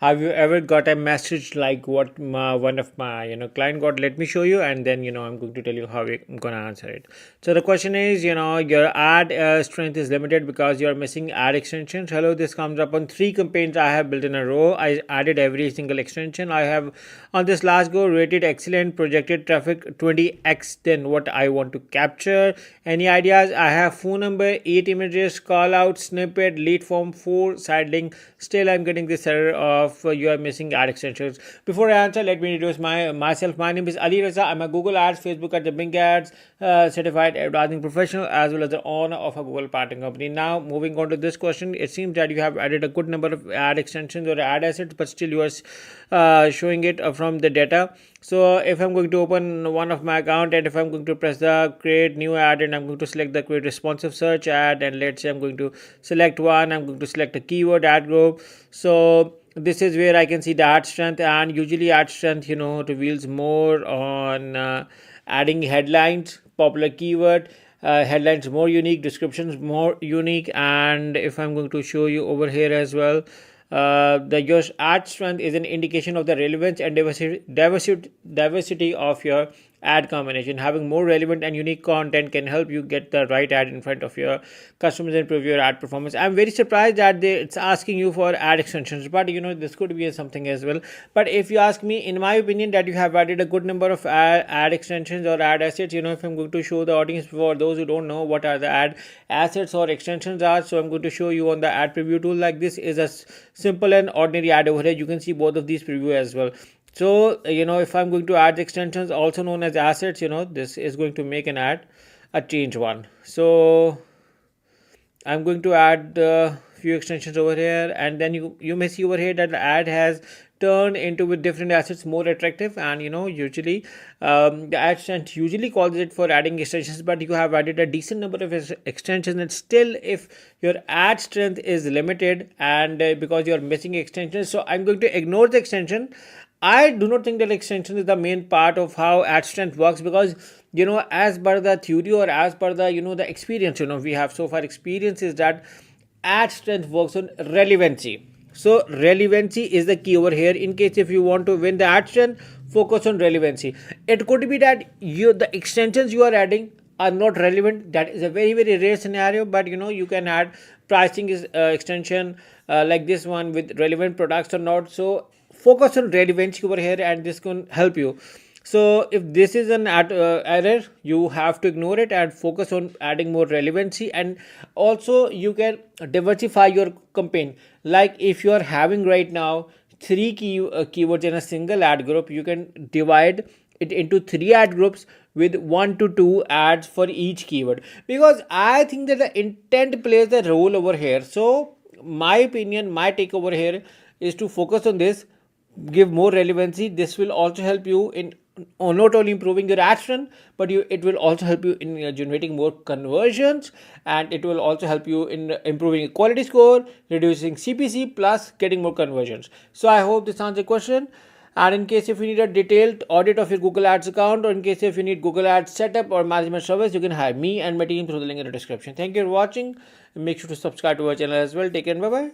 Have you ever got a message like what one of my client got? Let me show you, and then I'm going to tell you how I'm gonna answer it. So the question is, your ad strength is limited because you're missing ad extensions. Hello, this comes up on 3 campaigns I have built in a row. I added every single extension. I have on this last go rated excellent, projected traffic 20x than what I want to capture. Any ideas? I have phone number, 8 images, call out, snippet, lead form, 4 side link. Still I'm getting this error of you are missing ad extensions. Before I answer, let me introduce myself. My name is Ali Raza. I'm a Google Ads, Facebook Ads, Bing Ads certified advertising professional, as well as the owner of a Google partner company. Now moving on to this question, it seems that you have added a good number of ad extensions or ad assets, but still you are showing it from the data. So if I'm going to open one of my account, and if I'm going to press the create new ad, and I'm going to select the create responsive search ad, and let's say I'm going to select one, I'm going to select a keyword ad group. So this is where I can see the ad strength, and usually ad strength reveals more on adding headlines, popular keyword, headlines more unique, descriptions more unique. And if I'm going to show you over here as well, the your ad strength is an indication of the relevance and diversity of your ad combination. Having more relevant and unique content can help you get the right ad in front of your customers and improve your ad performance. I'm very surprised that it's asking you for ad extensions, but this could be something as well. But if you ask me, in my opinion, that you have added a good number of ad extensions or ad assets. If I'm going to show the audience, for those who don't know what are the ad assets or extensions are, so I'm going to show you on the ad preview tool. Like this is a simple and ordinary ad over here. You can see both of these preview as well. So if I'm going to add extensions, also known as assets, this is going to make an ad, a change one. So I'm going to add a few extensions over here, and then you may see over here that the ad has turned into with different assets more attractive. And usually the ad strength usually calls it for adding extensions, but you have added a decent number of extensions, and still if your ad strength is limited, and because you're missing extensions, so I'm going to ignore the extension. I do not think that extension is the main part of how ad strength works, because as per the theory, or as per the the experience we have so far, experience is that ad strength works on relevancy. So relevancy is the key over here. In case if you want to win the ad strength, focus on relevancy. It could be that the extensions you are adding are not relevant. That is a very very rare scenario, but you can add pricing is extension like this one with relevant products or not. So focus on relevancy over here, and this can help you. So if this is an error, you have to ignore it and focus on adding more relevancy. And also you can diversify your campaign. Like if you are having right now 3 keywords in a single ad group, you can divide it into 3 ad groups with 1 to 2 ads for each keyword, because I think that the intent plays a role over here. So my opinion, my take over here is to focus on this, give more relevancy. This will also help you in not only improving your ad strength, but it will also help you in generating more conversions, and it will also help you in improving quality score, reducing CPC, plus getting more conversions. So I hope this answers the question. And in case if you need a detailed audit of your Google Ads account, or in case if you need Google Ads setup or management service, you can hire me and my team through the link in the description. Thank you for watching. Make sure to subscribe to our channel as well. Take care and bye bye.